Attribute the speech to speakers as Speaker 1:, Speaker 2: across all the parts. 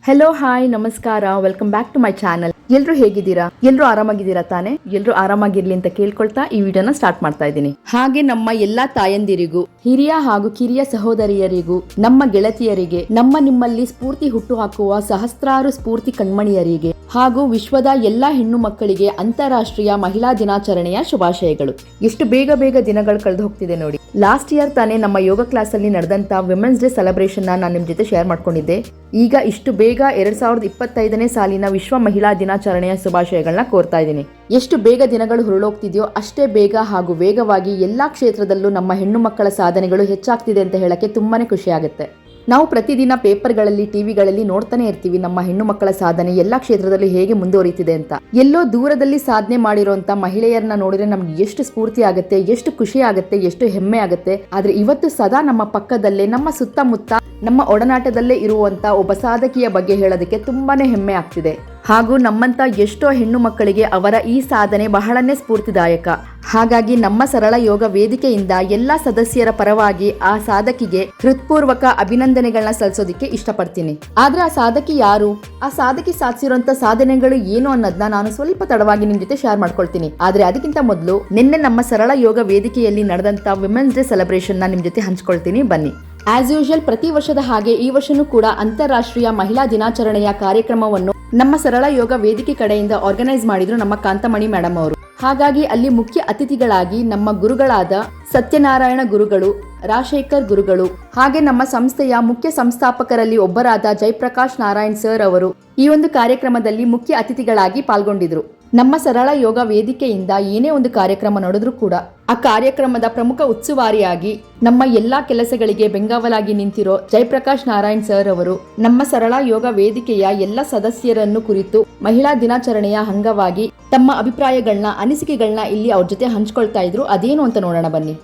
Speaker 1: Hello hi ನಮಸ್ಕಾರ, welcome back to my channel. ಎಲ್ರು ಹೇಗಿದ್ದೀರಾ? ಎಲ್ರು ಆರಾಮಾಗಿದ್ದೀರಾ ತಾನೆ? ಎಲ್ರು ಆರಾಮಾಗಿರ್ಲಿ ಅಂತ ಕೇಳ್ಕೊಳ್ತಾ ಈ ವಿಡಿಯೋನ ಸ್ಟಾರ್ಟ್ ಮಾಡ್ತಾ ಇದ್ದೀನಿ. ಹಾಗೆ ನಮ್ಮ ಎಲ್ಲಾ ತಾಯಂದಿರಿಗೂ, ಹಿರಿಯ ಹಾಗೂ ಕಿರಿಯ ಸಹೋದರಿಯರಿಗೂ, ನಮ್ಮ ಗೆಳತಿಯರಿಗೆ, ನಿಮ್ಮಲ್ಲಿ ಸ್ಫೂರ್ತಿ ಹುಟ್ಟು ಹಾಕುವ ಸಹಸ್ರಾರು ಸ್ಫೂರ್ತಿ ಕಣ್ಮಣಿಯರಿಗೆ ಹಾಗೂ ವಿಶ್ವದ ಎಲ್ಲಾ ಹೆಣ್ಣು ಮಕ್ಕಳಿಗೆ ಅಂತಾರಾಷ್ಟ್ರೀಯ ಮಹಿಳಾ ದಿನಾಚರಣೆಯ ಶುಭಾಶಯಗಳು. ಎಷ್ಟು ಬೇಗ ದಿನಗಳು ಕಳೆದು ಹೋಗ್ತಿದೆ ನೋಡಿ. ಲಾಸ್ಟ್ ಇಯರ್ ತಾನೇ ನಮ್ಮ ಯೋಗ ಕ್ಲಾಸ್ ಅಲ್ಲಿ ನಡೆದಂತ ವಿಮೆನ್ಸ್ ಡೇ ಸೆಲೆಬ್ರೇಷನ್ ನಾನು ನಿಮ್ ಜೊತೆ ಶೇರ್ ಮಾಡ್ಕೊಂಡಿದ್ದೆ. ಈಗ ಇಷ್ಟು ಬೇಗ 2025ನೇ ಸಾಲಿನ ವಿಶ್ವ ಮಹಿಳಾ ದಿನಾಚರಣೆಯ ಶುಭಾಶಯಗಳನ್ನ ಕೋರ್ತಾ ಇದ್ದೀನಿ. ಎಷ್ಟು ಬೇಗ ದಿನಗಳು ಹೊರಳೋಗ್ತಿದೆಯೋ ಅಷ್ಟೇ ಬೇಗ ಹಾಗೂ ವೇಗವಾಗಿ ಎಲ್ಲಾ ಕ್ಷೇತ್ರದಲ್ಲೂ ನಮ್ಮ ಹೆಣ್ಣು ಮಕ್ಕಳ ಸಾಧನೆಗಳು ಹೆಚ್ಚಾಗ್ತಿದೆ ಅಂತ ಹೇಳಕ್ಕೆ ತುಂಬಾನೇ ಖುಷಿ ಆಗುತ್ತೆ. ನಾವು ಪ್ರತಿದಿನ ಪೇಪರ್ಗಳಲ್ಲಿ, ಟಿವಿಗಳಲ್ಲಿ ನೋಡ್ತಾನೆ ಇರ್ತೀವಿ ನಮ್ಮ ಹೆಣ್ಣು ಮಕ್ಕಳ ಸಾಧನೆ ಎಲ್ಲಾ ಕ್ಷೇತ್ರದಲ್ಲಿ ಹೇಗೆ ಮುಂದುವರಿತಿದೆ ಅಂತ. ಎಲ್ಲೋ ದೂರದಲ್ಲಿ ಸಾಧನೆ ಮಾಡಿರುವಂತ ಮಹಿಳೆಯರನ್ನ ನೋಡಿದ್ರೆ ನಮ್ಗೆ ಎಷ್ಟು ಸ್ಫೂರ್ತಿ ಆಗುತ್ತೆ, ಎಷ್ಟು ಖುಷಿ ಆಗುತ್ತೆ, ಎಷ್ಟು ಹೆಮ್ಮೆ ಆಗುತ್ತೆ. ಆದ್ರೆ ಇವತ್ತು ಸದಾ ನಮ್ಮ ಪಕ್ಕದಲ್ಲೇ, ನಮ್ಮ ಸುತ್ತಮುತ್ತ, ನಮ್ಮ ಒಡನಾಟದಲ್ಲೇ ಇರುವಂತ ಒಬ್ಬ ಸಾಧಕಿಯ ಬಗ್ಗೆ ಹೇಳೋದಕ್ಕೆ ತುಂಬಾನೇ ಹೆಮ್ಮೆ ಆಗ್ತಿದೆ. ಹಾಗೂ ನಮ್ಮಂತ ಎಷ್ಟೋ ಹೆಣ್ಣು ಮಕ್ಕಳಿಗೆ ಅವರ ಈ ಸಾಧನೆ ಬಹಳನೇ ಸ್ಫೂರ್ತಿದಾಯಕ. ಹಾಗಾಗಿ ನಮ್ಮ ಸರಳ ಯೋಗ ವೇದಿಕೆಯಿಂದ ಎಲ್ಲಾ ಸದಸ್ಯರ ಪರವಾಗಿ ಆ ಸಾಧಕಿಗೆ ಹೃತ್ಪೂರ್ವಕ ಅಭಿನಂದನೆಗಳನ್ನ ಸಲ್ಲಿಸೋದಿಕ್ಕೆ ಇಷ್ಟಪಡ್ತೀನಿ. ಆದ್ರೆ ಆ ಸಾಧಕಿ ಯಾರು, ಆ ಸಾಧಕಿ ಸಾಧಿಸಿರುವಂತ ಸಾಧನೆಗಳು ಏನು ಅನ್ನೋದನ್ನ ನಾನು ಸ್ವಲ್ಪ ತಡವಾಗಿ ನಿಮ್ ಜೊತೆ ಶೇರ್ ಮಾಡ್ಕೊಳ್ತೀನಿ. ಆದ್ರೆ ಅದಕ್ಕಿಂತ ಮೊದಲು ನಿನ್ನೆ ನಮ್ಮ ಸರಳ ಯೋಗ ವೇದಿಕೆಯಲ್ಲಿ ನಡೆದಂತ ವಿಮೆನ್ಸ್ ಡೇ ಸೆಲೆಬ್ರೇಷನ್ ನಿಮ್ ಜೊತೆ ಹಂಚ್ಕೊಳ್ತೀನಿ, ಬನ್ನಿ. ಆಸ್ ಯೂಶುವಲ್ ಪ್ರತಿ ವರ್ಷದ ಹಾಗೆ ಈ ವರ್ಷನೂ ಕೂಡ ಅಂತಾರಾಷ್ಟ್ರೀಯ ಮಹಿಳಾ ದಿನಾಚರಣೆಯ ಕಾರ್ಯಕ್ರಮವನ್ನು ನಮ್ಮ ಸರಳ ಯೋಗ ವೇದಿಕೆ ಕಡೆಯಿಂದ ಆರ್ಗನೈಸ್ ಮಾಡಿದ್ರು ನಮ್ಮ ಕಾಂತಮಣಿ ಮೇಡಮ್ ಅವರು. ಹಾಗಾಗಿ ಅಲ್ಲಿ ಮುಖ್ಯ ಅತಿಥಿಗಳಾಗಿ ನಮ್ಮ ಗುರುಗಳಾದ ಸತ್ಯನಾರಾಯಣ ಗುರುಗಳು, ರಾಜಶೇಖರ್ ಗುರುಗಳು, ಹಾಗೆ ನಮ್ಮ ಸಂಸ್ಥೆಯ ಮುಖ್ಯ ಸಂಸ್ಥಾಪಕರಲ್ಲಿ ಒಬ್ಬರಾದ ಜಯಪ್ರಕಾಶ್ ನಾರಾಯಣ್ ಸರ್ ಅವರು ಈ ಒಂದು ಕಾರ್ಯಕ್ರಮದಲ್ಲಿ ಮುಖ್ಯ ಅತಿಥಿಗಳಾಗಿ ಪಾಲ್ಗೊಂಡಿದ್ರು. ನಮ್ಮ ಸರಳ ಯೋಗ ವೇದಿಕೆಯಿಂದ ಏನೇ ಒಂದು ಕಾರ್ಯಕ್ರಮ ನಡೆದ್ರೂ ಕೂಡ ಆ ಕಾರ್ಯಕ್ರಮದ ಪ್ರಮುಖ ಉಸ್ತುವಾರಿಯಾಗಿ ನಮ್ಮ ಎಲ್ಲಾ ಕೆಲಸಗಳಿಗೆ ಬೆಂಗಾವಲಾಗಿ ನಿಂತಿರೋ ಜಯಪ್ರಕಾಶ್ ನಾರಾಯಣ್ ಸರ್ ಅವರು ನಮ್ಮ ಸರಳ ಯೋಗ ವೇದಿಕೆಯ ಎಲ್ಲ ಸದಸ್ಯರನ್ನು ಕುರಿತು ಮಹಿಳಾ ದಿನಾಚರಣೆಯ ಅಂಗವಾಗಿ ತಮ್ಮ ಅಭಿಪ್ರಾಯಗಳನ್ನ, ಅನಿಸಿಕೆಗಳನ್ನ ಇಲ್ಲಿ ಅವ್ರ ಜೊತೆ ಹಂಚ್ಕೊಳ್ತಾ ಇದ್ರು. ಅದೇನು ಅಂತ ನೋಡೋಣ ಬನ್ನಿ.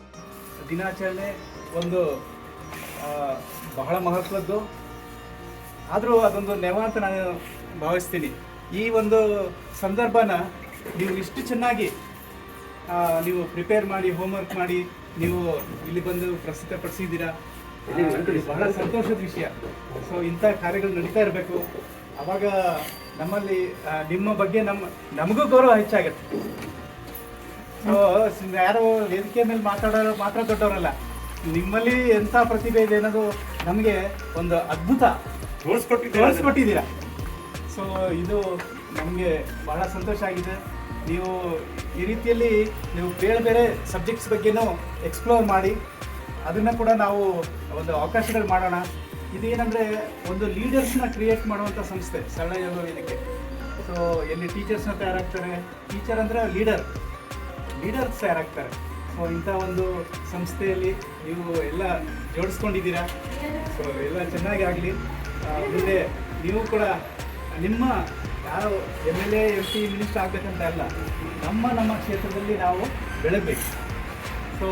Speaker 2: ದಿನಾಚರಣೆ ಒಂದು ಬಹಳ ಮಹತ್ವದ್ದು, ಆದರೂ ಅದೊಂದು ನೆವ ಅಂತ ನಾನು ಭಾವಿಸ್ತೀನಿ. ಈ ಒಂದು ಸಂದರ್ಭನ ನೀವು ಇಷ್ಟು ಚೆನ್ನಾಗಿ ನೀವು ಪ್ರಿಪೇರ್ ಮಾಡಿ, ಹೋಮ್ವರ್ಕ್ ಮಾಡಿ ನೀವು ಇಲ್ಲಿ ಬಂದು ಪ್ರಸ್ತುತಪಡಿಸಿದ್ದೀರಾ, ಬಹಳ ಸಂತೋಷದ ವಿಷಯ. ಸೊ ಇಂಥ ಕಾರ್ಯಗಳು ನಡೀತಾ ಇರಬೇಕು. ಆವಾಗ ನಮ್ಮಲ್ಲಿ ನಿಮ್ಮ ಬಗ್ಗೆ ನಮಗೂ ಗೌರವ ಹೆಚ್ಚಾಗುತ್ತೆ. ಸೊ ಯಾರೋ ವೇದಿಕೆ ಮೇಲೆ ಮಾತಾಡೋರು ಮಾತ್ರ ದೊಡ್ಡವರಲ್ಲ, ನಿಮ್ಮಲ್ಲಿ ಎಂಥ ಪ್ರತಿಭೆ ಇದೆ ಅನ್ನೋದು ನಮಗೆ ಒಂದು ಅದ್ಭುತ ತೋರಿಸ್ಕೊಟ್ಟಿದ್ದೀರಾ. ಸೊ ಇದು ನಮಗೆ ಬಹಳ ಸಂತೋಷ ಆಗಿದೆ. ನೀವು ಈ ರೀತಿಯಲ್ಲಿ ನೀವು ಬೇರೆ ಸಬ್ಜೆಕ್ಟ್ಸ್ ಬಗ್ಗೆನೂ ಎಕ್ಸ್ಪ್ಲೋರ್ ಮಾಡಿ ಅದನ್ನು ಕೂಡ ನಾವು ಒಂದು ಅವಕಾಶಗಳು ಮಾಡೋಣ. ಇದೇನೆಂದರೆ ಒಂದು ಲೀಡರ್ಸ್ನ ಕ್ರಿಯೇಟ್ ಮಾಡುವಂಥ ಸಂಸ್ಥೆ ಸರಳ ಯೋಗ ವೇದಿಕೆ. ಸೊ ಎಲ್ಲಿ ಟೀಚರ್ಸ್ನ ತಯಾರಾಗ್ತಾರೆ, ಟೀಚರ್ ಅಂದರೆ ಲೀಡರ್ಸ್ ತಯಾರಾಗ್ತಾರೆ. ಸೊ ಇಂಥ ಒಂದು ಸಂಸ್ಥೆಯಲ್ಲಿ ನೀವು ಎಲ್ಲ ಜೋಡಿಸ್ಕೊಂಡಿದ್ದೀರಾ. ಸೊ ಎಲ್ಲ ಚೆನ್ನಾಗಿ ಆಗಲಿ. ಮುಂದೆ ನೀವು ಕೂಡ ನಿಮ್ಮ ಯಾರು MLA MP ಮಿನಿಸ್ಟರ್ ಆಗಬೇಕಂತ ಅಲ್ಲ, ನಮ್ಮ ಕ್ಷೇತ್ರದಲ್ಲಿ ನಾವು ಬೆಳಬೇಕು. ಸೊ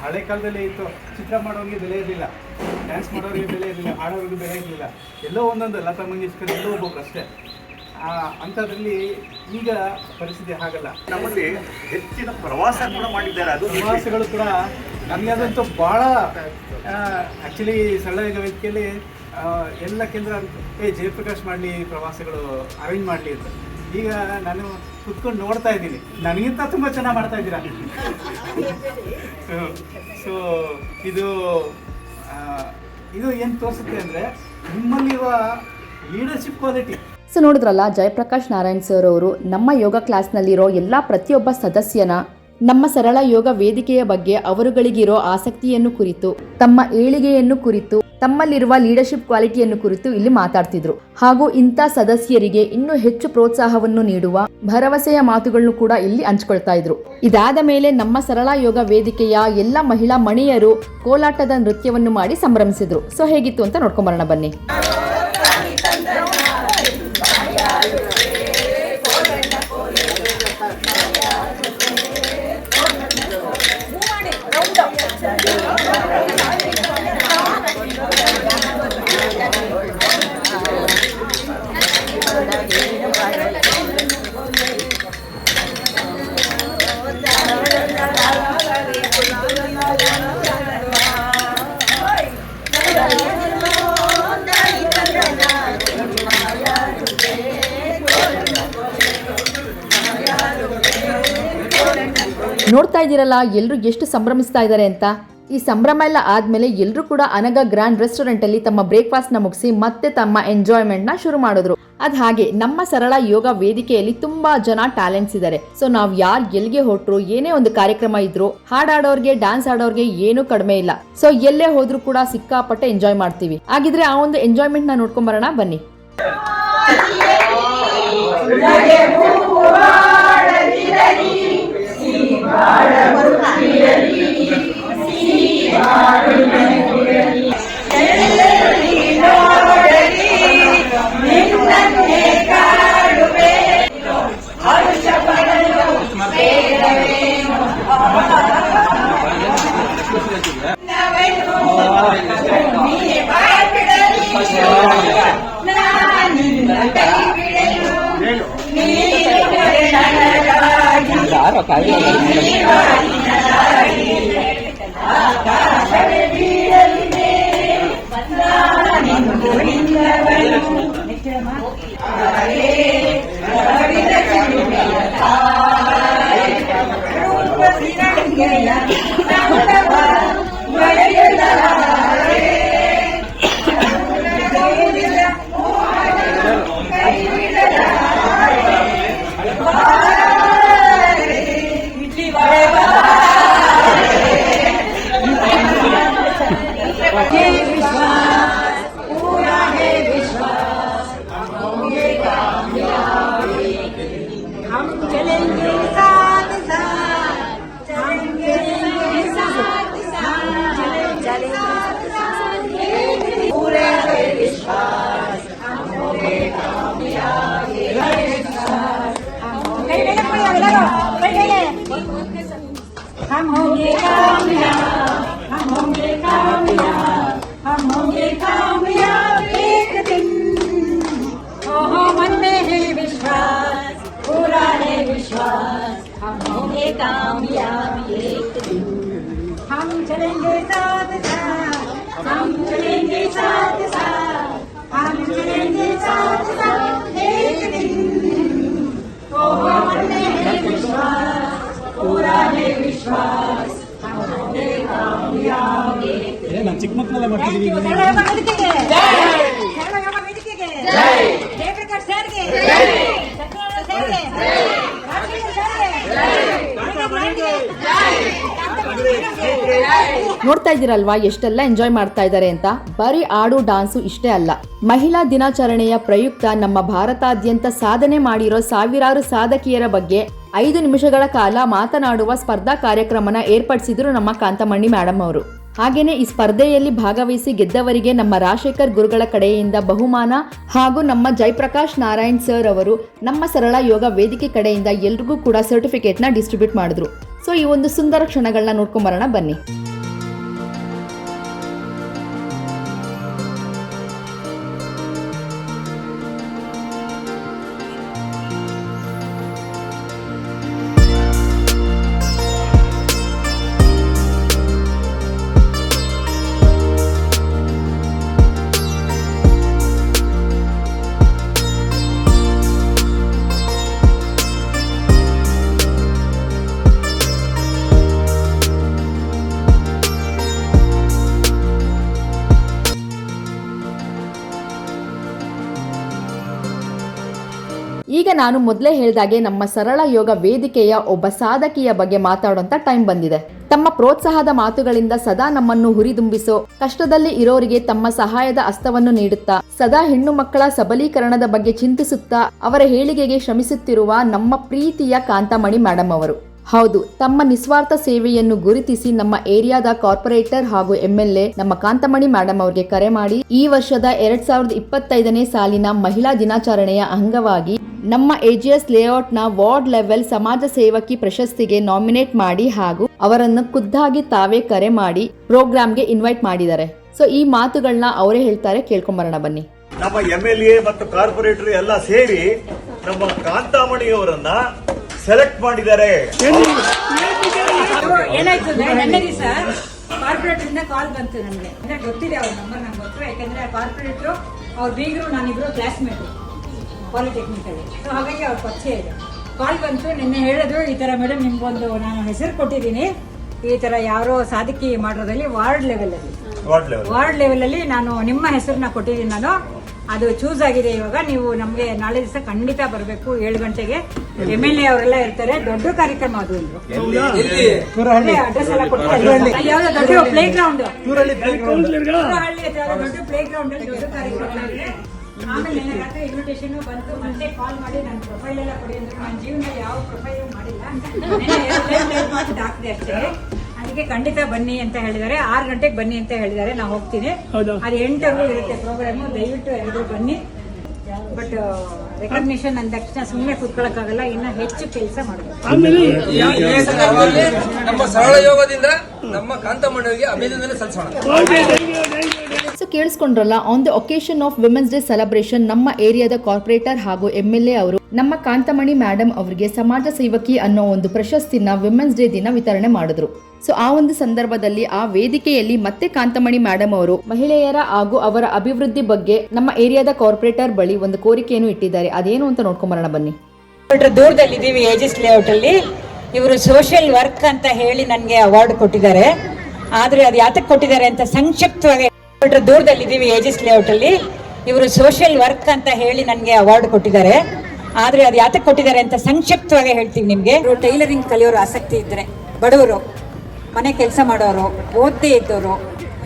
Speaker 2: ಹಳೆ ಕಾಲದಲ್ಲಿ ಇತ್ತು, ಚಿತ್ರ ಮಾಡೋರಿಗೆ ಬೆಲೆ ಇರಲಿಲ್ಲ, ಡ್ಯಾನ್ಸ್ ಮಾಡೋರಿಗೆ ಬೆಲೆ ಇರಲಿಲ್ಲ, ಹಾಡೋರಿಗೆ ಬೆಲೆ ಇರಲಿಲ್ಲ. ಎಲ್ಲೋ ಒಂದೊಂದು ಲತಾ ಮಂಗೇಶ್ಕರ್ ಎಲ್ಲೋ ಒಬ್ಬೊಬ್ರು ಅಷ್ಟೇ. ಅಂಥದ್ರಲ್ಲಿ ಈಗ ಪರಿಸ್ಥಿತಿ ಹಾಗಲ್ಲ.
Speaker 3: ನಮ್ಮಲ್ಲಿ ಹೆಚ್ಚಿನ ಪ್ರವಾಸ ಕೂಡ ಮಾಡಿದ್ದಾರೆ. ಅದು
Speaker 2: ಪ್ರವಾಸಗಳು ಕೂಡ ನಮಗೆ ಅದಂತೂ ಭಾಳ ಆ್ಯಕ್ಚುಲಿ ಸರಳ ಯೋಗ ವೇದಿಕೆಯಲ್ಲಿ ಎಲ್ಲ ಕೇಂದ್ರ ಜಯಪ್ರಕಾಶ್ ಮಾಡಲಿ, ಪ್ರವಾಸಗಳು ಅರೇಂಜ್ ಮಾಡಲಿ ಅಂತ. ಈಗ ನಾನು ಕುತ್ಕೊಂಡು ನೋಡ್ತಾ ಇದ್ದೀನಿ, ನನಗಿಂತ ತುಂಬ ಚೆನ್ನಾಗಿ ಮಾಡ್ತಾ ಇದ್ದೀರಾ. ಸೊ ಇದು ಏನು ತೋರಿಸುತ್ತೆ ಅಂದರೆ ನಿಮ್ಮಲ್ಲಿರುವ ಲೀಡರ್ಶಿಪ್ ಕ್ವಾಲಿಟಿ.
Speaker 1: ಸೊ ನೋಡಿದ್ರಲ್ಲ, ಜಯಪ್ರಕಾಶ್ ನಾರಾಯಣ್ ಸರ್ ಅವರು ನಮ್ಮ ಯೋಗ ಕ್ಲಾಸ್ನಲ್ಲಿರೋ ಎಲ್ಲ ಪ್ರತಿಯೊಬ್ಬ ಸದಸ್ಯನ ನಮ್ಮ ಸರಳ ಯೋಗ ವೇದಿಕೆಯ ಬಗ್ಗೆ ಅವರುಗಳಿಗಿರೋ ಆಸಕ್ತಿಯನ್ನು ಕುರಿತು, ತಮ್ಮ ಏಳಿಗೆಯನ್ನು ಕುರಿತು, ತಮ್ಮಲ್ಲಿರುವ ಲೀಡರ್ಶಿಪ್ ಕ್ವಾಲಿಟಿಯನ್ನು ಕುರಿತು ಇಲ್ಲಿ ಮಾತಾಡ್ತಿದ್ರು. ಹಾಗೂ ಇಂಥ ಸದಸ್ಯರಿಗೆ ಇನ್ನೂ ಹೆಚ್ಚು ಪ್ರೋತ್ಸಾಹವನ್ನು ನೀಡುವ ಭರವಸೆಯ ಮಾತುಗಳನ್ನು ಕೂಡ ಇಲ್ಲಿ ಹಂಚ್ಕೊಳ್ತಾ ಇದ್ರು. ಇದಾದ ಮೇಲೆ ನಮ್ಮ ಸರಳ ಯೋಗ ವೇದಿಕೆಯ ಎಲ್ಲ ಮಹಿಳಾ ಮಣಿಯರು ಕೋಲಾಟದ ನೃತ್ಯವನ್ನು ಮಾಡಿ ಸಂಭ್ರಮಿಸಿದ್ರು. ಸೊ ಹೇಗಿತ್ತು ಅಂತ ನೋಡ್ಕೊಂಬರೋಣ ಬನ್ನಿ. ನೋಡ್ತಾ ಇದ್ದೀರಲ್ಲ ಎಲ್ರು ಎಷ್ಟು ಸಂಭ್ರಮಿಸ್ತಾ ಇದ್ದಾರೆ ಅಂತ. ಈ ಸಂಭ್ರಮ ಎಲ್ಲ ಆದ್ಮೇಲೆ ಎಲ್ರು ಕೂಡ ಅನಗ ಗ್ರ್ಯಾಂಡ್ ರೆಸ್ಟೋರೆಂಟ್ ಅಲ್ಲಿ ತಮ್ಮ ಬ್ರೇಕ್ಫಾಸ್ಟ್ ನ ಮುಗಿಸಿ ಮತ್ತೆ ತಮ್ಮ ಎಂಜಾಯ್ಮೆಂಟ್ ನ ಶುರು ಮಾಡಿದ್ರು. ಅದ್ ಹಾಗೆ ನಮ್ಮ ಸರಳ ಯೋಗ ವೇದಿಕೆಯಲ್ಲಿ ತುಂಬಾ ಜನ ಟ್ಯಾಲೆಂಟ್ಸ್ ಇದ್ದಾರೆ. ಸೊ ನಾವ್ ಯಾರ್ ಎಲ್ಲಿಗೆ ಹೊಟ್ರು, ಏನೇ ಒಂದು ಕಾರ್ಯಕ್ರಮ ಇದ್ರು, ಹಾಡಾಡೋರ್ಗೆ ಡ್ಯಾನ್ಸ್ ಆಡೋರ್ಗೆ ಏನೂ ಕಡಿಮೆ ಇಲ್ಲ. ಸೊ ಎಲ್ಲೇ ಹೋದ್ರು ಕೂಡ ಸಿಕ್ಕಾಪಟ್ಟೆ ಎಂಜಾಯ್ ಮಾಡ್ತೀವಿ. ಹಾಗಿದ್ರೆ ಆ ಒಂದು ಎಂಜಾಯ್ಮೆಂಟ್ ನ ನೋಡ್ಕೊಂಡ್ ಬರೋಣ ಬನ್ನಿ.
Speaker 4: हम होंगे कामयाब, हम होंगे कामयाब, हम होंगे कामयाब एक दिन। ओहो मन में है विश्वास, पूरा है विश्वास, हम होंगे कामयाब एक दिन। हम चलेंगे साथ साथ, हम चलेंगे साथ साथ, हम चलेंगे साथ साथ एक दिन। ओहो मन में है विश्वास, पूरा है विश्वास, हम होंगे कामयाब एक दिन।
Speaker 2: ನಾನು ಚಿಕ್ಕ ಮಕ್ಕಳೆಲ್ಲ ಮಾಡ್ತಿದ್ದೀವಿ.
Speaker 4: ಶರಣ ಯೋಗ ವೇದಿಕೆಗೆ ಜೈ, ಶರಣ ಯೋಗ ವೇದಿಕೆಗೆ ಜೈ, ಜಯಪ್ರಕಾಶ್ ಸರ್ಗೆ ಜೈ, ಸತ್ಯನಾರಾಯಣ ಸರ್ಗೆ ಜೈ, ರಾಜೇಶ್ ಸರ್ಗೆ ಜೈ.
Speaker 1: ನೋಡ್ತಾ ಇದ್ದೀರಲ್ವಾ ಎಷ್ಟೆಲ್ಲ ಎಂಜಾಯ್ ಮಾಡ್ತಾ ಇದ್ದಾರೆ ಅಂತ. ಬರೀ ಆಡು ಡಾನ್ಸು ಇಷ್ಟೇ ಅಲ್ಲ, ಮಹಿಳಾ ದಿನಾಚರಣೆಯ ಪ್ರಯುಕ್ತ ನಮ್ಮ ಭಾರತಾದ್ಯಂತ ಸಾಧನೆ ಮಾಡಿರೋ ಸಾವಿರಾರು ಸಾಧಕಿಯರ ಬಗ್ಗೆ 5 ನಿಮಿಷಗಳ ಕಾಲ ಮಾತನಾಡುವ ಸ್ಪರ್ಧಾ ಕಾರ್ಯಕ್ರಮನ ಏರ್ಪಡಿಸಿದ್ರು ನಮ್ಮ ಕಾಂತಮಣಿ ಮೇಡಮ್ ಅವರು. ಹಾಗೇನೆ ಈ ಸ್ಪರ್ಧೆಯಲ್ಲಿ ಭಾಗವಹಿಸಿ ಗೆದ್ದವರಿಗೆ ನಮ್ಮ ರಾಜಶೇಖರ್ ಗುರುಗಳ ಕಡೆಯಿಂದ ಬಹುಮಾನ ಹಾಗೂ ನಮ್ಮ ಜಯಪ್ರಕಾಶ್ ನಾರಾಯಣ್ ಸರ್ ಅವರು ನಮ್ಮ ಸರಳ ಯೋಗ ವೇದಿಕೆ ಕಡೆಯಿಂದ ಎಲ್ರಿಗೂ ಕೂಡ ಸರ್ಟಿಫಿಕೇಟ್ನ ಡಿಸ್ಟ್ರಿಬ್ಯೂಟ್ ಮಾಡಿದ್ರು. ಸೊ ಈ ಒಂದು ಸುಂದರ ಕ್ಷಣಗಳನ್ನ ನೋಡ್ಕೊಂಬರೋಣ ಬನ್ನಿ. ಈಗ ನಾನು ಮೊದಲೇ ಹೇಳಿದಾಗೆ ನಮ್ಮ ಸರಳ ಯೋಗ ವೇದಿಕೆಯ ಒಬ್ಬ ಸಾಧಕಿಯ ಬಗ್ಗೆ ಮಾತಾಡುವಂತ ಟೈಮ್ ಬಂದಿದೆ. ತಮ್ಮ ಪ್ರೋತ್ಸಾಹದ ಮಾತುಗಳಿಂದ ಸದಾ ನಮ್ಮನ್ನು ಹುರಿದುಂಬಿಸೋ, ಕಷ್ಟದಲ್ಲಿ ಇರೋರಿಗೆ ತಮ್ಮ ಸಹಾಯದ ಹಸ್ತವನ್ನು ನೀಡುತ್ತಾ, ಸದಾ ಹೆಣ್ಣು ಮಕ್ಕಳ ಸಬಲೀಕರಣದ ಬಗ್ಗೆ ಚಿಂತಿಸುತ್ತಾ ಅವರ ಏಳಿಗೆಗೆ ಶ್ರಮಿಸುತ್ತಿರುವ ನಮ್ಮ ಪ್ರೀತಿಯ ಕಾಂತಮಣಿ ಮೇಡಮ್ ಅವರು. ಹೌದು, ತಮ್ಮ ನಿಸ್ವಾರ್ಥ ಸೇವೆಯನ್ನು ಗುರುತಿಸಿ ನಮ್ಮ ಏರಿಯಾದ ಕಾರ್ಪೊರೇಟರ್ ಹಾಗೂ MLA ನಮ್ಮ ಕಾಂತಮಣಿ ಮೇಡಮ್ ಅವರಿಗೆ ಕರೆ ಮಾಡಿ ಈ ವರ್ಷದ 2025ನೇ ಸಾಲಿನ ಮಹಿಳಾ ದಿನಾಚರಣೆಯ ಅಂಗವಾಗಿ ನಮ್ಮ AGS ಲೇಔಟ್ನ ವಾರ್ಡ್ ಲೆವೆಲ್ ಸಮಾಜ ಸೇವಕಿ ಪ್ರಶಸ್ತಿಗೆ ನಾಮಿನೇಟ್ ಮಾಡಿ ಹಾಗೂ ಅವರನ್ನು ಖುದ್ದಾಗಿ ತಾವೇ ಕರೆ ಮಾಡಿ ಪ್ರೋಗ್ರಾಮ್ಗೆ ಇನ್ವೈಟ್ ಮಾಡಿದ್ದಾರೆ. ಸೊ ಈ ಮಾತುಗಳನ್ನ ಅವರೇ ಹೇಳ್ತಾರೆ, ಕೇಳ್ಕೊಂಬರೋಣ ಬನ್ನಿ.
Speaker 3: ನಮ್ಮ MLA ಮತ್ತು ಕಾರ್ಪೊರೇಟರ್ ಎಲ್ಲ ಸೇರಿ ನಮ್ಮ ಕಾಂತಾಮಣಿಯವರನ್ನ ಸೆಲೆಕ್ಟ್ ಮಾಡಿದ್ದಾರೆ.
Speaker 4: ಏನಾಯ್ತು ನೆನ್ನೆ ದಿವಸ ಕಾರ್ಪೊರೇಟರ್ ಇಂದ ಕಾಲ್ ಬಂತು ನಮ್ಗೆ. ಅಂದ್ರೆ ಗೊತ್ತಿದೆ ಅವ್ರ ನಂಬರ್ ನಂಗೆ ಗೊತ್ತು, ಯಾಕಂದ್ರೆ ಕಾರ್ಪೊರೇಟರ್ ಅವ್ರ ಬೀಗರು ನಾನಿಬ್ರು ಕ್ಲಾಸ್ಮೇಟ್ ಪಾಲಿಟೆಕ್ನಿಕ್ ಅಲ್ಲಿ. ಸೊ ಹಾಗಾಗಿ ಅವ್ರ ಪರಿಚಯ ಇದೆ. ಕಾಲ್ ಬಂತು ನಿನ್ನೆ ಹೇಳಿದ್ರು ಈ ಥರ ಮೇಡಮ್ ನಿಮ್ಗೊಂದು ನಾನು ಹೆಸರು ಕೊಟ್ಟಿದ್ದೀನಿ, ಈ ಥರ ಯಾರೋ ಸಾಧಕಿ ಮಾಡೋದ್ರಲ್ಲಿ ವಾರ್ಡ್ ಲೆವೆಲಲ್ಲಿ ನಾನು ನಿಮ್ಮ ಹೆಸರನ್ನ ಕೊಟ್ಟಿದ್ದೀನಿ. ನಾನು ಅದು ಚೂಸ್ ಆಗಿದೆ. ಇವಾಗ ನೀವು ನಮಗೆ ನಾಳೆ ದಿವಸ ಖಂಡಿತ ಬರಬೇಕು 7 ಗಂಟೆಗೆ. MLA ಅವರೆಲ್ಲ ಇರ್ತಾರೆ. ದೊಡ್ಡ ಕಾರ್ಯಕ್ರಮ ಅದು. ಅಡ್ರೆಸ್ ಎಲ್ಲ ಕೊಟ್ಟಿದ್ದಾರೆ. ಯಾವ್ದೋ ದೊಡ್ಡ ಪ್ಲೇ ಗ್ರೌಂಡ್, ದೊಡ್ಡ ಪ್ಲೇ ಗ್ರೌಂಡ್ ಅಲ್ಲಿ ದೊಡ್ಡ ಕಾರ್ಯಕ್ರಮ ಇದೆ. ಆಮೇಲೆ ರಾತ್ರಿ ಇನ್ವಿಟೇಷನ್ ಬಂತು, ಮತ್ತೆ ಕಾಲ್ ಮಾಡಿ ನನ್ನ ಪ್ರೊಫೈಲ್ ಎಲ್ಲ ಕೊಡಿ ಅಂದ್ರೆ ನನ್ನ ಜೀವನದಲ್ಲಿ ಯಾವ ಪ್ರೊಫೈಲ್ ಮಾಡಿಲ್ಲ ಹಾಕಿದೆ ಅಷ್ಟೇ. ಅದಕ್ಕೆ ಖಂಡಿತ ಬನ್ನಿ ಅಂತ ಹೇಳಿದ್ದಾರೆ. 6 ಗಂಟೆಗೆ ಬನ್ನಿ ಅಂತ ಹೇಳಿದ್ದಾರೆ. ನಾವು ಹೋಗ್ತೀನಿ. ಅದು 8 ಇರುತ್ತೆ ಪ್ರೋಗ್ರಾಮು. ದಯವಿಟ್ಟು ಎಲ್ಲರೂ ಬನ್ನಿ. ಬಟ್ ರೆಕಗ್ನಿಷನ್ ಅಂದ ತಕ್ಷಣ ಸುಮ್ಮನೆ ಕೂತ್ಕೊಳ್ಳೋಕ್ಕಾಗಲ್ಲ, ಇನ್ನು ಹೆಚ್ಚು ಕೆಲಸ ಮಾಡಬೇಕು.
Speaker 5: ನಮ್ಮ ಸರಳ ಯೋಗದಿಂದ ನಮ್ಮ ಕಾಂತಮ್ಮನಿಗೆ ಅಭಿನಂದನೆ ಸಲ್ಲಿಸೋಣ.
Speaker 1: ಸೊ ಕೇಳಿಸ್ಕೊಂಡ್ರಲ್ಲ, on the occasion of women's day celebration ನಮ್ಮ ಏರಿಯಾದ ಕಾರ್ಪೊರೇಟರ್ ಹಾಗೂ MLA ಅವರು ನಮ್ಮ ಕಾಂತಮಣಿ ಮೇಡಮ್ ಅವರಿಗೆ ಸಮಾಜ ಸೇವಕಿ ಅನ್ನೋ ಒಂದು ಪ್ರಶಸ್ತಿನ ವಿಮೆನ್ಸ್ ಡೇ ದಿನ ವಿತರಣೆ ಮಾಡಿದ್ರು. ಸೊ ಆ ಒಂದು ಸಂದರ್ಭದಲ್ಲಿ ಆ ವೇದಿಕೆಯಲ್ಲಿ ಮತ್ತೆ ಕಾಂತಮಣಿ ಮೇಡಮ್ ಅವರು ಮಹಿಳೆಯರ ಹಾಗೂ ಅವರ ಅಭಿವೃದ್ಧಿ ಬಗ್ಗೆ ನಮ್ಮ ಏರಿಯಾದ ಕಾರ್ಪೊರೇಟರ್ ಬಳಿ ಒಂದು ಕೋರಿಕೆಯನ್ನು ಇಟ್ಟಿದ್ದಾರೆ. ಅದೇನು ಅಂತ ನೋಡ್ಕೊಂಬರೋಣ ಬನ್ನಿ.
Speaker 4: ದೂರದಲ್ಲಿದ್ದೀವಿ ಏಜಿಸ್ ಲೇಔಟ್ ಅಲ್ಲಿ. ಇವರು ಸೋಷಿಯಲ್ ವರ್ಕ್ ಅಂತ ಹೇಳಿ ನನಗೆ ಅವಾರ್ಡ್ ಕೊಟ್ಟಿದ್ದಾರೆ. ಆದ್ರೆ ಅದು ಯಾತಕ್ಕೆ ಕೊಟ್ಟಿದ್ದಾರೆ ಅಂತ ಸಂಕ್ಷಿಪ್ತವಾಗಿ, ದೂರದಲ್ಲಿದ್ದೀವಿ ಏಜಿಸ್ ಲೇಔಟ್ ಅಲ್ಲಿ. ಇವರು ಸೋಷಿಯಲ್ ವರ್ಕ್ ಅಂತ ಹೇಳಿ ನನಗೆ ಅವಾರ್ಡ್ ಕೊಟ್ಟಿದ್ದಾರೆ. ಆದ್ರೆ ಅದು ಯಾತಕ್ಕೆ ಕೊಟ್ಟಿದ್ದಾರೆ ಅಂತ ಸಂಕ್ಷಿಪ್ತವಾಗಿ ಹೇಳ್ತೀವಿ ನಿಮ್ಗೆ. ಟೈಲರಿಂಗ್ ಕಲಿಯೋರು ಆಸಕ್ತಿ ಇದ್ರೆ, ಬಡವರು, ಮನೆ ಕೆಲಸ ಮಾಡೋರು, ಓದದೇ ಇದ್ದವರು,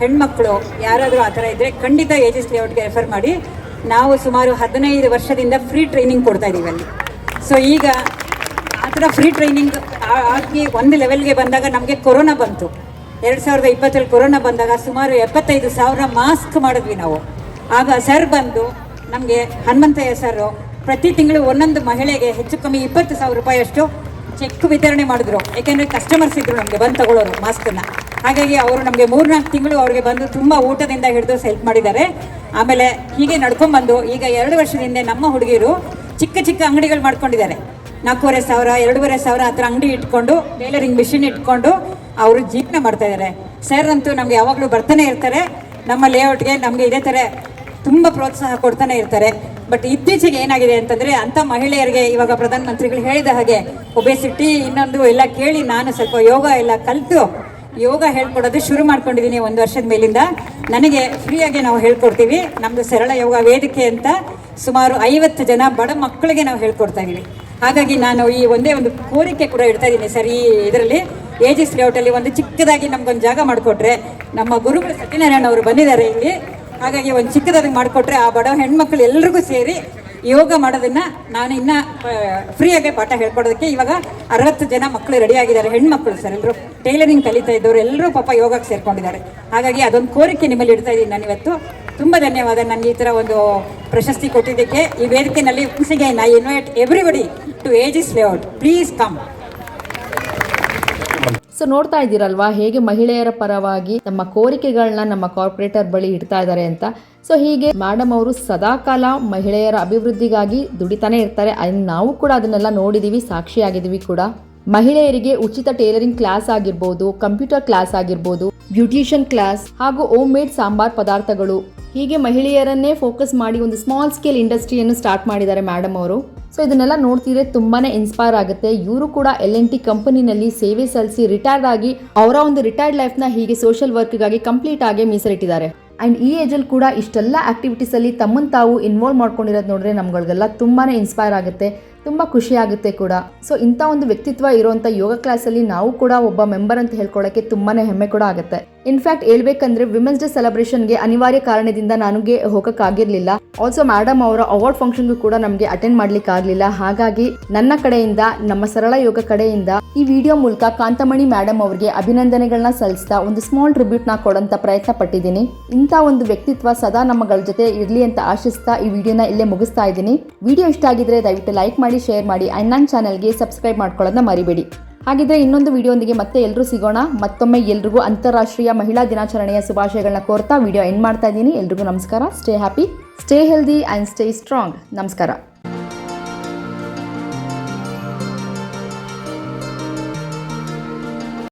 Speaker 4: ಹೆಣ್ಮಕ್ಳು ಯಾರಾದರೂ ಆ ಥರ ಇದ್ರೆ ಖಂಡಿತ ಏಜಿಸ್ ಲೇಔಟ್ಗೆ ರೆಫರ್ ಮಾಡಿ. ನಾವು ಸುಮಾರು 15 ವರ್ಷದಿಂದ ಫ್ರೀ ಟ್ರೈನಿಂಗ್ ಕೊಡ್ತಾ ಇದೀವಿ ಅಲ್ಲಿ. ಸೊ ಈಗ ಆ ಥರ ಫ್ರೀ ಟ್ರೈನಿಂಗ್ ಆಗಿ ಒಂದು ಲೆವೆಲ್ಗೆ ಬಂದಾಗ ನಮಗೆ ಕೊರೋನಾ ಬಂತು. 2020 ಕೊರೋನಾ ಬಂದಾಗ ಸುಮಾರು 75,000 ಮಾಸ್ಕ್ ಮಾಡಿದ್ವಿ ನಾವು. ಆಗ ಸರ್ ಬಂದು ನಮಗೆ ಹನುಮಂತಯ್ಯ ಸರ್ ಪ್ರತಿ ತಿಂಗಳು ಒಂದೊಂದು ಮಹಿಳೆಗೆ ಹೆಚ್ಚು ಕಮ್ಮಿ 20,000 ರೂಪಾಯಿ ಅಷ್ಟು ಚೆಕ್ ವಿತರಣೆ ಮಾಡಿದ್ರು. ಯಾಕೆಂದರೆ ಕಸ್ಟಮರ್ಸ್ ಇದ್ರು ನಮಗೆ ಬಂದು ತಗೊಳ್ಳೋರು ಮಾಸ್ಕನ್ನ. ಹಾಗಾಗಿ ಅವರು ನಮಗೆ 3-4 ತಿಂಗಳು ಅವ್ರಿಗೆ ಬಂದು ತುಂಬ ಊಟದಿಂದ ಹಿಡಿದು ಹೆಲ್ಪ್ ಮಾಡಿದ್ದಾರೆ. ಆಮೇಲೆ ಹೀಗೆ ನಡ್ಕೊಂಡ್ಬಂದು ಈಗ 2 ವರ್ಷದಿಂದ ನಮ್ಮ ಹುಡುಗಿಯರು ಚಿಕ್ಕ ಚಿಕ್ಕ ಅಂಗಡಿಗಳು ಮಾಡ್ಕೊಂಡಿದ್ದಾರೆ. 4,500, 2,500 ಆ ಥರ ಅಂಗಡಿ ಇಟ್ಕೊಂಡು ಟೈಲರಿಂಗ್ ಮಿಷಿನ್ ಇಟ್ಕೊಂಡು ಅವರು ಜೀವನ ಮಾಡ್ತಾ ಇದ್ದಾರೆ. ಸರ್ ಅಂತೂ ನಮ್ಗೆ ಯಾವಾಗಲೂ ಬರ್ತಾನೆ ಇರ್ತಾರೆ. ನಮ್ಮ ಲೇಔಟ್ಗೆ ನಮಗೆ ಇದೇ ಥರ ತುಂಬ ಪ್ರೋತ್ಸಾಹ ಕೊಡ್ತಾನೆ ಇರ್ತಾರೆ. ಬಟ್ ಇತ್ತೀಚೆಗೆ ಏನಾಗಿದೆ ಅಂತಂದರೆ, ಅಂಥ ಮಹಿಳೆಯರಿಗೆ ಇವಾಗ ಪ್ರಧಾನಮಂತ್ರಿಗಳು ಹೇಳಿದ ಹಾಗೆ ಒಬೆಸಿಟಿ ಇನ್ನೊಂದು ಎಲ್ಲ ಕೇಳಿ ನಾನು ಸ್ವಲ್ಪ ಯೋಗ ಎಲ್ಲ ಕಲಿತು ಯೋಗ ಹೇಳ್ಕೊಡೋದು ಶುರು ಮಾಡ್ಕೊಂಡಿದ್ದೀನಿ 1 ವರ್ಷದ ಮೇಲಿಂದ. ನನಗೆ ಫ್ರೀಯಾಗಿ ನಾವು ಹೇಳ್ಕೊಡ್ತೀವಿ. ನಮ್ಮದು ಸರಳ ಯೋಗ ವೇದಿಕೆ ಅಂತ ಸುಮಾರು 50 ಜನ ಬಡ ಮಕ್ಕಳಿಗೆ ನಾವು ಹೇಳ್ಕೊಡ್ತಾ ಇದ್ದೀವಿ. ಹಾಗಾಗಿ ನಾನು ಈ ಒಂದೇ ಒಂದು ಕೋರಿಕೆ ಕೂಡ ಇಡ್ತಾ ಇದ್ದೀನಿ ಸರ್. ಈ ಇದರಲ್ಲಿ ಏಜಿಸ್ ಲೇಔಟಲ್ಲಿ ಒಂದು ಚಿಕ್ಕದಾಗಿ ನಮ್ಗೊಂದು ಜಾಗ ಮಾಡಿಕೊಟ್ರೆ, ನಮ್ಮ ಗುರುಗಳು ಸತ್ಯನಾರಾಯಣ ಅವರು ಬಂದಿದ್ದಾರೆ ಇಲ್ಲಿ. ಹಾಗಾಗಿ ಒಂದು ಚಿಕ್ಕದಾಗಿ ಮಾಡಿಕೊಟ್ರೆ ಆ ಬಡ ಹೆಣ್ಮಕ್ಳು ಎಲ್ರಿಗೂ ಸೇರಿ ಯೋಗ ಮಾಡೋದನ್ನ ನಾನು ಇನ್ನು ಫ್ರೀಯಾಗಿ ಪಾಠ ಹೇಳ್ಕೊಡೋದಕ್ಕೆ ಇವಾಗ 60 ಜನ ಮಕ್ಕಳು ರೆಡಿಯಾಗಿದ್ದಾರೆ. ಹೆಣ್ಮಕ್ಳು ಸರ್, ಎಲ್ಲರೂ ಟೈಲರಿಂಗ್ ಕಲಿತಾ ಇದ್ದವರು ಎಲ್ಲರೂ ಪಾಪ ಯೋಗಕ್ಕೆ ಸೇರ್ಕೊಂಡಿದ್ದಾರೆ. ಹಾಗಾಗಿ ಅದೊಂದು ಕೋರಿಕೆ ನಿಮ್ಮಲ್ಲಿ ಇಡ್ತಾ ಇದ್ದೀನಿ ನಾನು ಇವತ್ತು. ತುಂಬ ಧನ್ಯವಾದ ನನಗೆ ಈ ಥರ ಒಂದು ಪ್ರಶಸ್ತಿ ಕೊಟ್ಟಿದ್ದಕ್ಕೆ. ಈ ವೇದಿಕೆಯಲ್ಲಿ once again I invite everybody to Aegis layout. Please come.
Speaker 1: So ನೋಡ್ತಾ ಇದ್ದೀರಲ್ವಾ ಹೇಗೆ ಮಹಿಳೆಯರ ಪರವಾಗಿ ನಮ್ಮ ಕೋರಿಕೆಗಳನ್ನ ನಮ್ಮ ಕಾರ್ಪೊರೇಟರ್ ಬಳಿ ಇಡ್ತಾ ಇದ್ದಾರೆ ಅಂತ. ಸೊ ಹೀಗೆ ಮೇಡಮ್ ಅವರು ಸದಾಕಾಲ ಮಹಿಳೆಯರ ಅಭಿವೃದ್ಧಿಗಾಗಿ ದುಡಿತಾನೆ ಇರ್ತಾರೆ. ನಾವು ಕೂಡ ಅದನ್ನೆಲ್ಲ ನೋಡಿದೀವಿ, ಸಾಕ್ಷಿಯಾಗಿದ್ದೀವಿ ಕೂಡ. ಮಹಿಳೆಯರಿಗೆ ಉಚಿತ ಟೈಲರಿಂಗ್ ಕ್ಲಾಸ್ ಆಗಿರ್ಬೋದು, ಕಂಪ್ಯೂಟರ್ ಕ್ಲಾಸ್ ಆಗಿರ್ಬೋದು, ಬ್ಯೂಟಿಷಿಯನ್ ಕ್ಲಾಸ್ ಹಾಗೂ ಹೋಮ್ ಮೇಡ್ ಸಾಂಬಾರ್ ಪದಾರ್ಥಗಳು, ಹೀಗೆ ಮಹಿಳೆಯರನ್ನೇ ಫೋಕಸ್ ಮಾಡಿ ಒಂದು ಸ್ಮಾಲ್ ಸ್ಕೇಲ್ ಇಂಡಸ್ಟ್ರಿಯನ್ನು ಸ್ಟಾರ್ಟ್ ಮಾಡಿದ್ದಾರೆ ಮೇಡಮ್ ಅವರು. ಸೊ ಇದನ್ನೆಲ್ಲ ನೋಡ್ತಿದ್ರೆ ತುಂಬಾನೇ ಇನ್ಸ್ಪೈರ್ ಆಗುತ್ತೆ. ಇವರು ಕೂಡ L&T ಕಂಪನಿನಲ್ಲಿ ಸೇವೆ ಸಲ್ಲಿಸಿ ರಿಟೈರ್ಡ್ ಆಗಿ ಅವರ ಒಂದು ರಿಟೈರ್ಡ್ ಲೈಫ್ನ ಹೀಗೆ ಸೋಷಿಯಲ್ ವರ್ಕ್ಗಾಗಿ ಕಂಪ್ಲೀಟ್ ಆಗಿ ಮೀಸಲಿಟ್ಟಿದ್ದಾರೆ. ಆ್ಯಂಡ್ ಈ ಏಜಲ್ಲಿ ಕೂಡ ಇಷ್ಟೆಲ್ಲ ಆಕ್ಟಿವಿಟೀಸಲ್ಲಿ ತಮ್ಮನ್ನು ತಾವು ಇನ್ವಾಲ್ವ್ ಮಾಡ್ಕೊಂಡಿರೋದು ನೋಡಿದ್ರೆ ನಮ್ಗಳಿಗೆಲ್ಲ ತುಂಬಾ ಇನ್ಸ್ಪೈರ್ ಆಗುತ್ತೆ, ತುಂಬ ಖುಷಿ ಆಗುತ್ತೆ ಕೂಡ. ಸೊ ಇಂಥ ಒಂದು ವ್ಯಕ್ತಿತ್ವ ಇರುವಂಥ ಯೋಗ ಕ್ಲಾಸಲ್ಲಿ ನಾವು ಕೂಡ ಒಬ್ಬ ಮೆಂಬರ್ ಅಂತ ಹೇಳ್ಕೊಳ್ಳೋಕ್ಕೆ ತುಂಬಾ ಹೆಮ್ಮೆ ಕೂಡ ಆಗುತ್ತೆ. ಇನ್ಫ್ಯಾಕ್ಟ್ ಹೇಳ್ಬೇಕಂದ್ರೆ ವಿಮೆನ್ಸ್ ಡೇ ಸೆಲೆಬ್ರೇಷನ್ಗೆ ಅನಿವಾರ್ಯ ಕಾರಣದಿಂದ ನನಗೆ ಹೋಗೋಕ್ಕಾಗಿರಲಿಲ್ಲ. ಆಲ್ಸೋ ಮೇಡಮ್ ಅವರ ಅವಾರ್ಡ್ ಫಂಕ್ಷನ್ಗೂ ಕೂಡ ನಮಗೆ ಅಟೆಂಡ್ ಮಾಡ್ಲಿಕ್ಕೆ ಆಗಲಿಲ್ಲ. ಹಾಗಾಗಿ ನನ್ನ ಕಡೆಯಿಂದ, ನಮ್ಮ ಸರಳ ಯೋಗ ಕಡೆಯಿಂದ ಈ ವಿಡಿಯೋ ಮೂಲಕ ಕಾಂತಮಣಿ ಮೇಡಮ್ ಅವರಿಗೆ ಅಭಿನಂದನೆಗಳನ್ನ ಸಲ್ಲಿಸ್ತಾ ಒಂದು ಸ್ಮಾಲ್ ಟ್ರಿಬ್ಯೂಟ್ನ ಕೊಡೋಂಥ ಪ್ರಯತ್ನ ಪಟ್ಟಿದ್ದೀನಿ. ಇಂಥ ಒಂದು ವ್ಯಕ್ತಿತ್ವ ಸದಾ ನಮ್ಮಗಳ ಜೊತೆ ಇರಲಿ ಅಂತ ಆಶಿಸ್ತಾ ಈ ವಿಡಿಯೋನ ಇಲ್ಲೇ ಮುಗಿಸ್ತಾ ಇದ್ದೀನಿ. ವಿಡಿಯೋ ಇಷ್ಟ ಆಗಿದ್ರೆ ದಯವಿಟ್ಟು ಲೈಕ್ ಮಾಡಿ, ಶೇರ್ ಮಾಡಿ ಆ್ಯಂಡ್ ನನ್ನ ಚಾನಲ್ಗೆ ಸಬ್ಸ್ಕ್ರೈಬ್ ಮಾಡ್ಕೊಳ್ಳೋದನ್ನ ಮರಿಬೇಡಿ. ಹಾಗಿದ್ರೆ ಇನ್ನೊಂದು ವಿಡಿಯೋಂದಿಗೆ ಮತ್ತೆ ಎಲ್ಲರೂ ಸಿಗೋಣ. ಮತ್ತೊಮ್ಮೆ ಎಲ್ರಿಗೂ ಅಂತಾರಾಷ್ಟ್ರೀಯ ಮಹಿಳಾ ದಿನಾಚರಣೆಯ ಶುಭಾಶಯಗಳನ್ನ ಕೋರ್ತಾ ವಿಡಿಯೋ ಎಂಡ್ ಮಾಡ್ತಾ ಇದ್ದೀನಿ. ಎಲ್ರಿಗೂ ನಮಸ್ಕಾರ. Stay happy, stay healthy and stay strong. ನಮಸ್ಕಾರ.